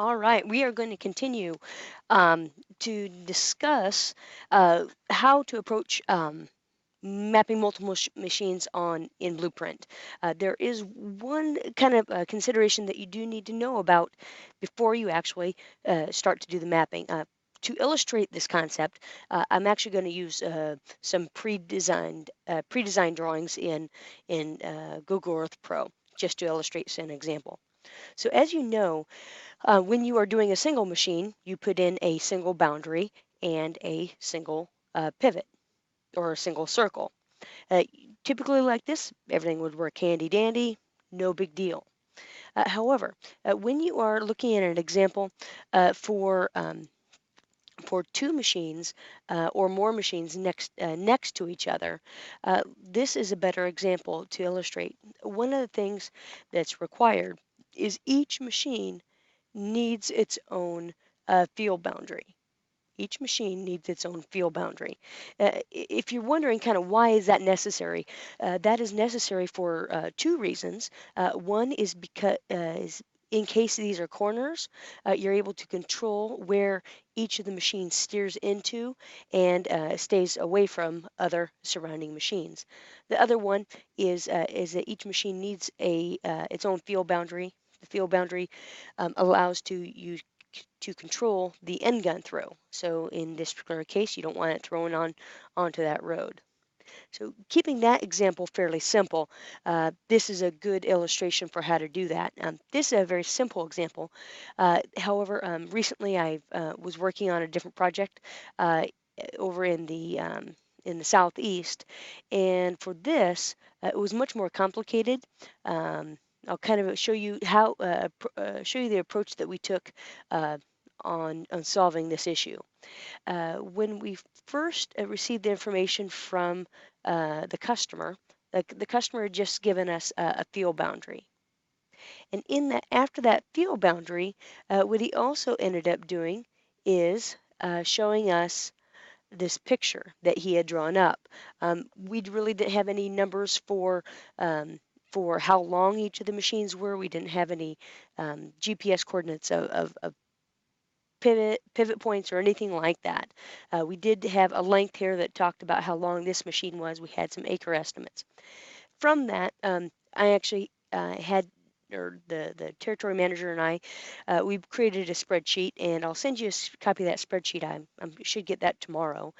All right, we are going to continue to discuss how to approach mapping multiple machines on in Blueprint. There is one kind of consideration that you do need to know about before you actually start to do the mapping. To illustrate this concept, I'm actually going to use some pre-designed drawings in Google Earth Pro just to illustrate an example. So as you know, when you are doing a single machine, you put in a single boundary and a single pivot or a single circle. Uh, Typically like this, everything would work handy dandy, no big deal. However, when you are looking at an example uh, for um, for two machines or more machines next to each other, this is a better example to illustrate. One of the things that's required is each machine needs its own field boundary. Each machine needs its own field boundary. If you're wondering kind of why is that necessary, that is necessary for two reasons. One is because in case these are corners, you're able to control where each of the machines steers into and stays away from other surrounding machines. The other one is that each machine needs a its own field boundary. The field boundary allows you to control the end gun throw. So in this particular case, you don't want it thrown onto that road. So keeping that example fairly simple, this is a good illustration for how to do that. This is a very simple example. However, recently I was working on a different project over in the southeast, and for this, it was much more complicated. Um, I'll kind of show you show you the approach that we took uh, on solving this issue. When we first received the information from the customer, the customer had just given us a field boundary. And in that, after that field boundary, what he also ended up doing is showing us this picture that he had drawn up. We really didn't have any numbers for how long each of the machines were. We didn't have any GPS coordinates of pivot points or anything like that. We did have a length here that talked about how long this machine was. We had some acre estimates. From that, I actually had or the territory manager and I, we created a spreadsheet, and I'll send you a copy of that spreadsheet. I should get that tomorrow.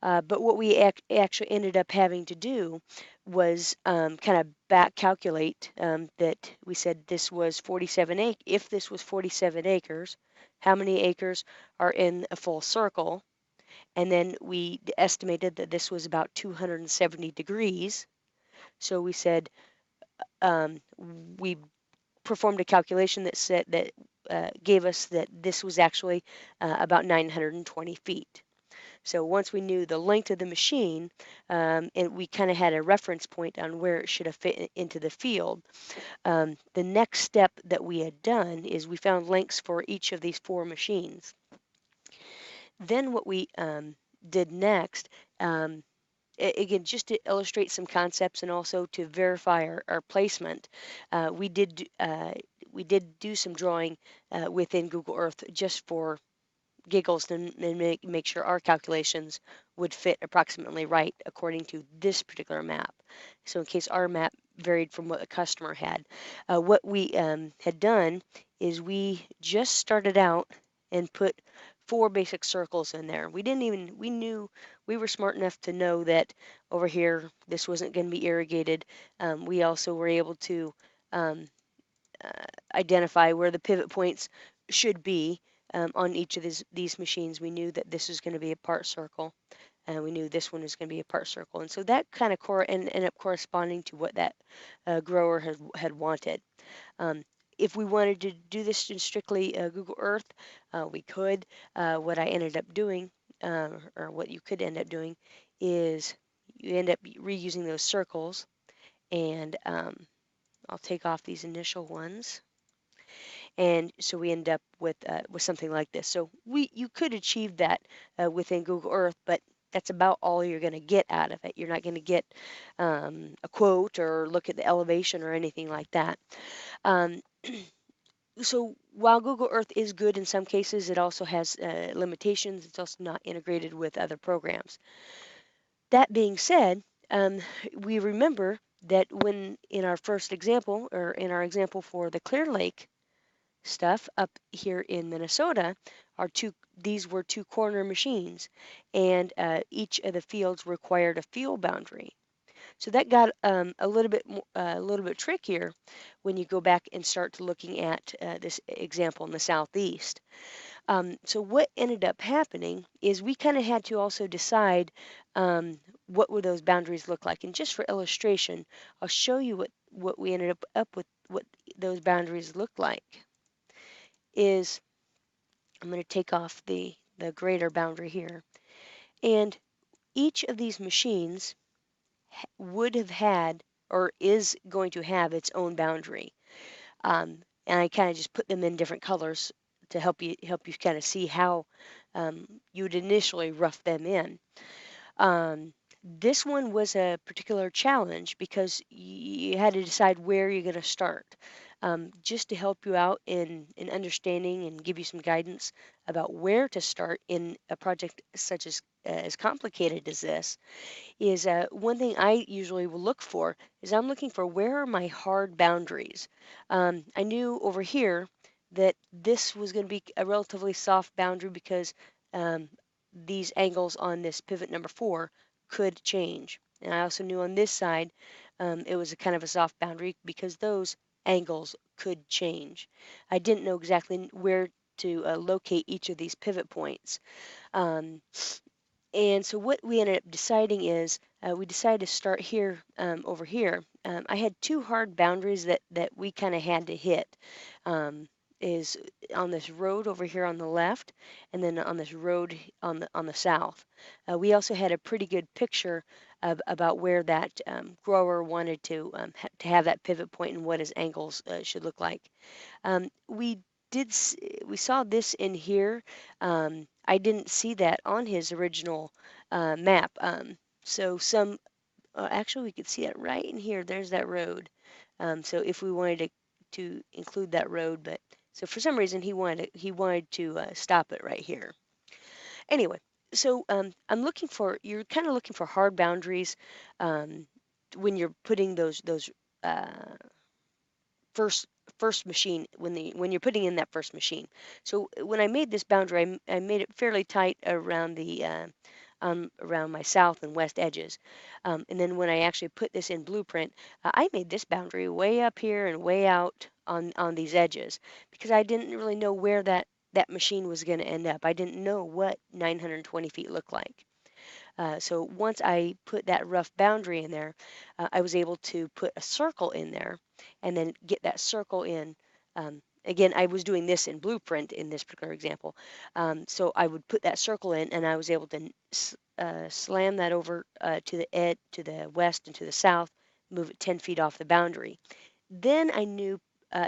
But what we actually ended up having to do was kind of back calculate that we said this was 47 acres. If this was 47 acres, how many acres are in a full circle? And then we estimated that this was about 270 degrees. So we said um, we performed a calculation that said that gave us that this was actually about 920 feet. So once we knew the length of the machine, and we kind of had a reference point on where it should have fit into the field, the next step that we had done is we found links for each of these four machines. Then what we did next, again, just to illustrate some concepts and also to verify our placement, we did do some drawing within Google Earth just for giggles and make sure our calculations would fit approximately right according to this particular map. So in case our map varied from what the customer had. What we had done is we just started out and put four basic circles in there. We knew we were smart enough to know that over here this wasn't going to be irrigated. We also were able to um, identify where the pivot points should be on each of these machines. We knew that this was going to be a part circle, and we knew this one was going to be a part circle. And so that kind of ended up corresponding to what that grower had wanted. Um, if we wanted to do this in strictly Google Earth, we could. What I ended up doing, or what you could end up doing, is you end up reusing those circles, and I'll take off these initial ones. And so we end up with something like this. So you could achieve that within Google Earth, but that's about all you're going to get out of it. You're not going to get a quote or look at the elevation or anything like that. Um, so while Google Earth is good in some cases, it also has limitations. It's also not integrated with other programs. That being said, um, we remember that when in our first example, or in our example for the Clear Lake stuff up here in Minnesota, these were two corner machines, and each of the fields required a field boundary. So that got a little bit trickier when you go back and start looking at this example in the southeast. So what ended up happening is we kind of had to also decide what would those boundaries look like. And just for illustration, I'll show you what we ended up with, what those boundaries look like. Is I'm going to take off the greater boundary here. And each of these machines would have had or is going to have its own boundary. And I kind of just put them in different colors to help you kind of see how you would initially rough them in. Um, this one was a particular challenge because you had to decide where you're going to start. Just to help you out in understanding and give you some guidance about where to start in a project such as complicated as this, is one thing I usually will look for is I'm looking for where are my hard boundaries. I knew over here that this was going to be a relatively soft boundary because um, these angles on this pivot number 4 could change. And I also knew on this side it was a kind of a soft boundary because those angles could change. I didn't know exactly where to locate each of these pivot points. Um, and so what we ended up deciding is we decided to start here over here. I had two hard boundaries that we kind of had to hit. Is on this road over here on the left, and then on this road on the south. We also had a pretty good picture about where that grower wanted to have that pivot point and what his angles should look like. We did we saw this in here. I didn't see that on his original map. So actually we could see it right in here. There's that road. So if we wanted to include that road, but so for some reason he wanted to stop it right here. Anyway, so you're kind of looking for hard boundaries um, when you're putting those uh, first first machine when you're putting in that first machine. So when I made this boundary, I made it fairly tight around the around my south and west edges. And then when I actually put this in Blueprint, I made this boundary way up here and way out on these edges because I didn't really know where that machine was going to end up. I didn't know what 920 feet looked like. So once I put that rough boundary in there, I was able to put a circle in there and then get that circle in. Again, I was doing this in Blueprint in this particular example. So I would put that circle in and I was able to slam that over to the west and to the south, move it 10 feet off the boundary. Then I knew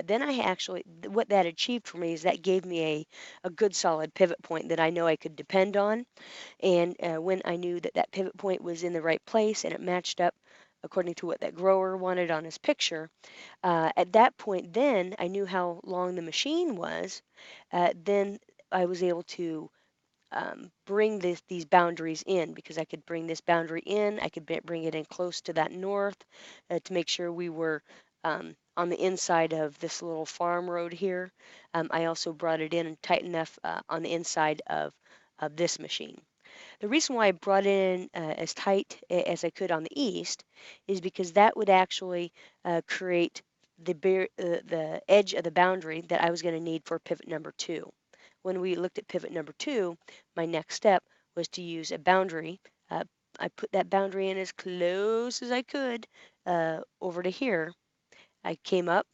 then I actually, what that achieved for me is that gave me a good solid pivot point that I know I could depend on. And when I knew that that pivot point was in the right place and it matched up according to what that grower wanted on his picture, at that point, then I knew how long the machine was. Then I was able to bring these boundaries in because I could bring this boundary in. I could bring it in close to that north to make sure we were on the inside of this little farm road here. I also brought it in tight enough on the inside of this machine. The reason why I brought it in as tight as I could on the east is because that would actually create the edge of the boundary that I was going to need for pivot number 2. When we looked at pivot number 2, my next step was to use a boundary. I put that boundary in as close as I could over to here. I came up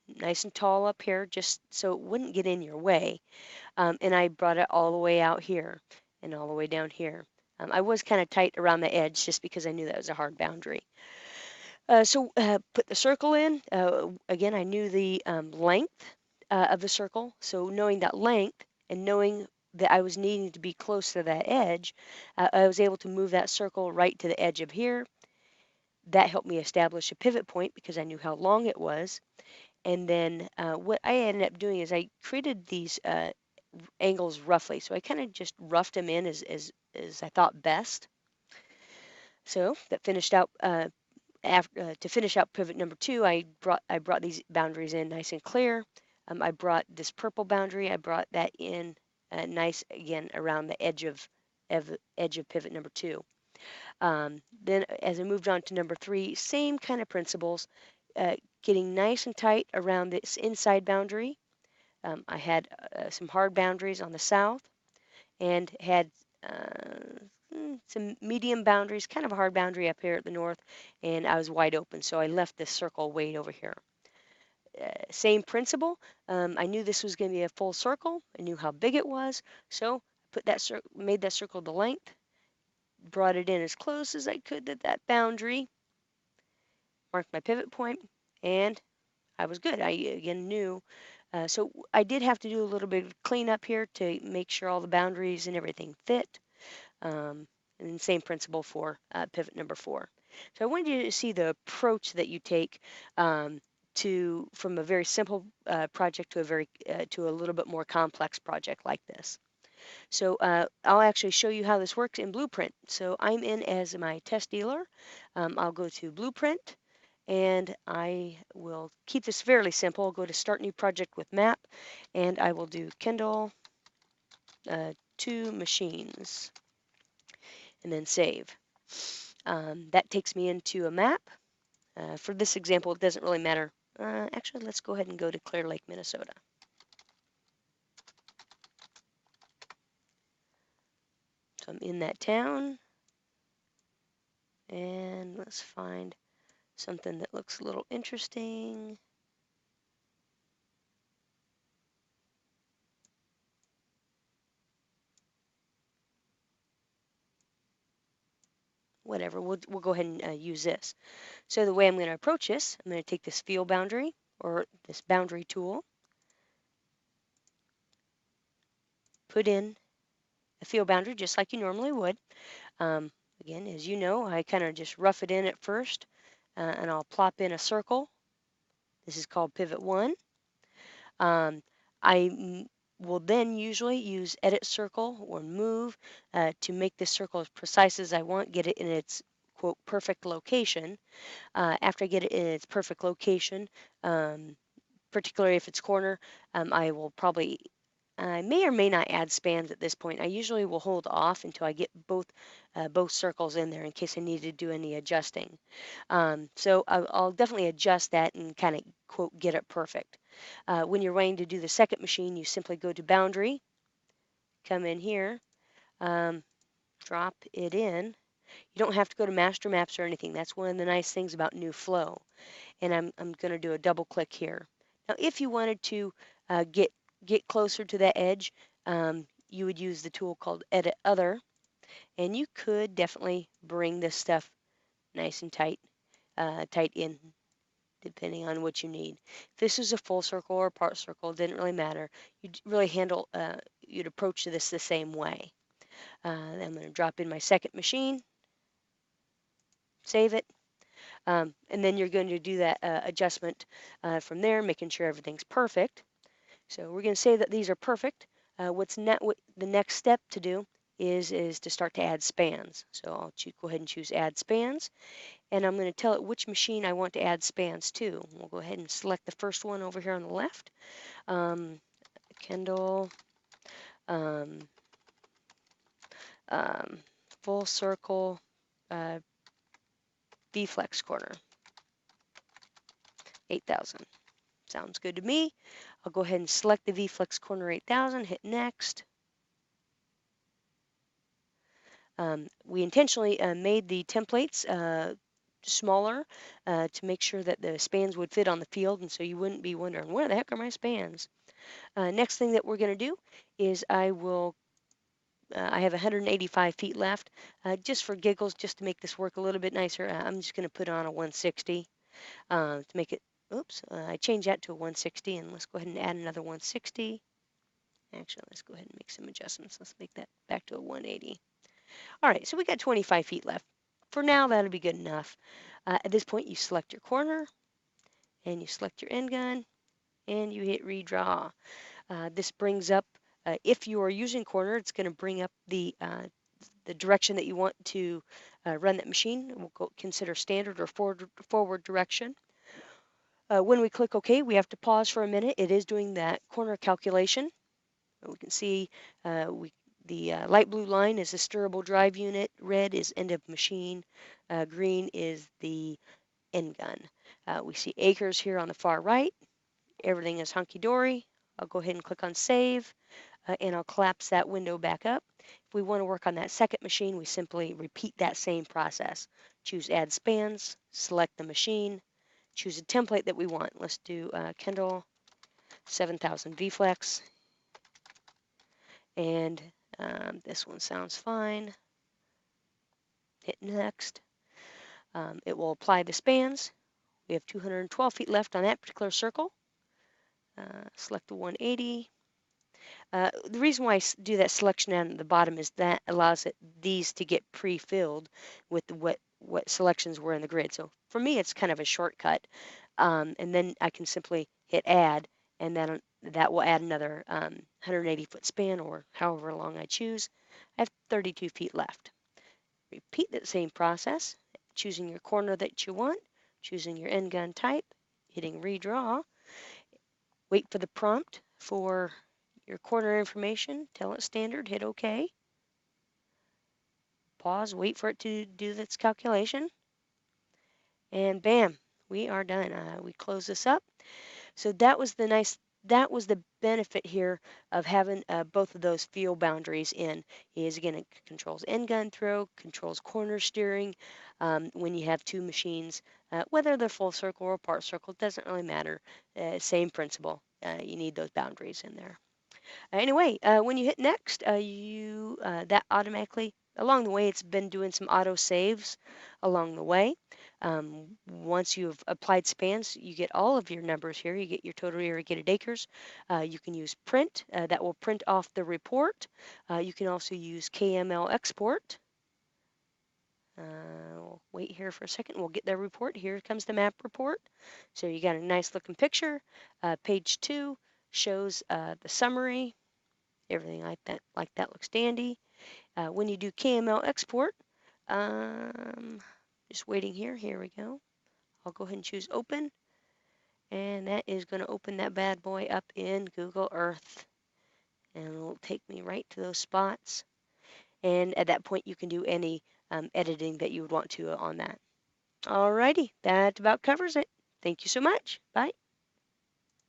nice and tall up here just so it wouldn't get in your way. And I brought it all the way out here and all the way down here. I was kind of tight around the edge just because I knew that was a hard boundary. So put the circle in. Again, I knew the length of the circle. So knowing that length and knowing that I was needing to be close to that edge, I was able to move that circle right to the edge of here. That helped me establish a pivot point because I knew how long it was. And then what I ended up doing is I created these angles roughly. So I kind of just roughed them in as I thought best. So that finished out to finish out pivot number 2, I brought these boundaries in nice and clear. I brought this purple boundary. I brought that in nice again around the edge of pivot number 2. Then as I moved on to number 3, same kind of principles, getting nice and tight around this inside boundary. I had some hard boundaries on the south and had some medium boundaries, kind of a hard boundary up here at the north, and I was wide open, so I left this circle way over here. Same principle. I knew this was going to be a full circle. I knew how big it was, so put that made that circle the length, brought it in as close as I could to that boundary, marked my pivot point, and I was good. I again knew. So I did have to do a little bit of cleanup here to make sure all the boundaries and everything fit. And same principle for pivot number 4. So I wanted you to see the approach that you take from a very simple project to a little bit more complex project like this. So I'll actually show you how this works in Blueprint. So I'm in as my test dealer. I'll go to Blueprint, and I will keep this fairly simple. I'll go to Start New Project with Map, and I will do Kindle to Machines, and then save. That takes me into a map. For this example, it doesn't really matter. Actually, let's go ahead and go to Clear Lake, Minnesota. So I'm in that town, and let's find something that looks a little interesting. Whatever, we'll go ahead and use this. So the way I'm going to approach this, I'm going to take this field boundary, or this boundary tool, put in a field boundary just like you normally would. Again, as you know, I kind of just rough it in at first, and I'll plop in a circle. This is called pivot 1. I will then usually use edit circle or move to make this circle as precise as I want, get it in its quote perfect location. After I get it in its perfect location, particularly if it's corner, I may or may not add spans at this point. I usually will hold off until I get both circles in there in case I need to do any adjusting. So I'll definitely adjust that and kind of quote get it perfect. When you're waiting to do the second machine, you simply go to boundary, come in here, drop it in. You don't have to go to master maps or anything. That's one of the nice things about new flow. And I'm going to do a double click here. Now, if you wanted to get closer to that edge, you would use the tool called Edit Other, and you could definitely bring this stuff nice and tight in, depending on what you need. If this is a full circle or a part circle, it didn't really matter. You'd really you'd approach this the same way. I'm going to drop in my second machine, save it, and then you're going to do that adjustment from there, making sure everything's perfect. So we're going to say that these are perfect. What the next step to do is to start to add spans. So I'll go ahead and choose Add Spans, and I'm going to tell it which machine I want to add spans to. We'll go ahead and select the first one over here on the left, Kendall full circle V-flex corner, 8,000. Sounds good to me. I'll go ahead and select the V-flex corner 8,000, hit next. We intentionally made the templates smaller to make sure that the spans would fit on the field, and so you wouldn't be wondering, where the heck are my spans? Next thing that we're going to do is I have 185 feet left. Just for giggles, just to make this work a little bit nicer, I'm just going to put on a 160 to make it, oops, I changed that to a 160, and let's go ahead and add another 160. Actually, let's go ahead and make some adjustments. Let's make that back to a 180. All right, so we got 25 feet left. For now, that'll be good enough. At this point, you select your corner, and you select your end gun, and you hit redraw. This brings up, if you are using corner, it's going to bring up the direction that you want to run that machine. We'll consider standard or forward direction. When we click OK, we have to pause for a minute. It is doing that corner calculation. We can see the light blue line is the steerable drive unit, red is end of machine, green is the end gun. We see acres here on the far right. Everything is hunky-dory. I'll go ahead and click on save, and I'll collapse that window back up. If we want to work on that second machine, we simply repeat that same process. Choose add spans, select the machine, choose a template that we want. Let's do Kendall 7000 VFlex, and this one sounds fine. Hit next. It will apply the spans. We have 212 feet left on that particular circle. Select the 180. The reason why I do that selection down at the bottom is that allows these to get pre-filled with what selections were in the grid. So for me, it's kind of a shortcut. And then I can simply hit add, and then that will add another 180-foot span, or however long I choose. I have 32 feet left. Repeat that same process, choosing your corner that you want, choosing your end gun type, hitting redraw. Wait for the prompt for your corner information. Tell it standard, hit OK. Pause, wait for it to do its calculation. And bam, we are done. We close this up. So that was the benefit here of having both of those field boundaries in. Is again, it controls end gun throw, controls corner steering. When you have two machines, whether they're full circle or part circle, it doesn't really matter. Same principle. You need those boundaries in there. Anyway, when you hit next, that automatically, along the way, it's been doing some auto saves along the way. Once you've applied spans, you get all of your numbers here. You get your total irrigated acres. You can use print. That will print off the report. You can also use KML export. We'll wait here for a second. We'll get the report. Here comes the map report. So you got a nice looking picture. Page 2 shows the summary. Everything like that looks dandy. When you do KML export, just waiting here. Here we go. I'll go ahead and choose open. And that is going to open that bad boy up in Google Earth. And it'll take me right to those spots. And at that point, you can do any editing that you would want to on that. Alrighty, that about covers it. Thank you so much. Bye.